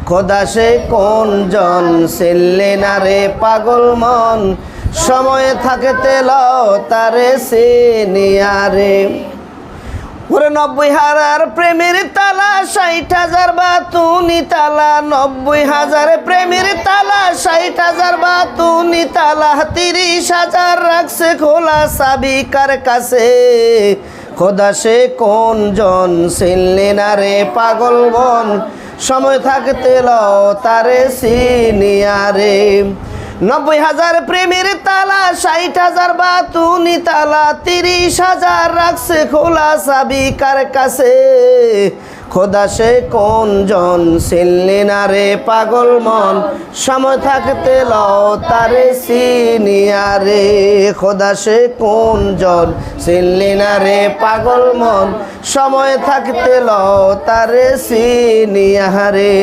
খোদা সে কোন জন চিনলে না রে পাগল মন সময় থাকতে লও তারে চিনিয়া রে ওরে 90,000 প্রেমের তালা 60,000 বাতুনি তালা 90,000 প্রেমের তালা 60,000 বাতুনি তালা 30,000 রাখছে খোলা চাবি কার কাছে খোদা সে কোন জন চিনলে না রে পাগল মন সময় থাকতে লও তারে চিনিয়া রে 90,000 প্রেমের তালা 60,000 বাতুনি তালা 30,000 রাখছে খোলা চাবি কার কাছে খোদা সে কোন জন চিনলে না রে পাগল মন সময় থাকতে লও তারে চিনিয়া রে খোদা সে কোন জন চিনলে না রে পাগল মন সময় থাকতে লও তারে চিনিয়া রে।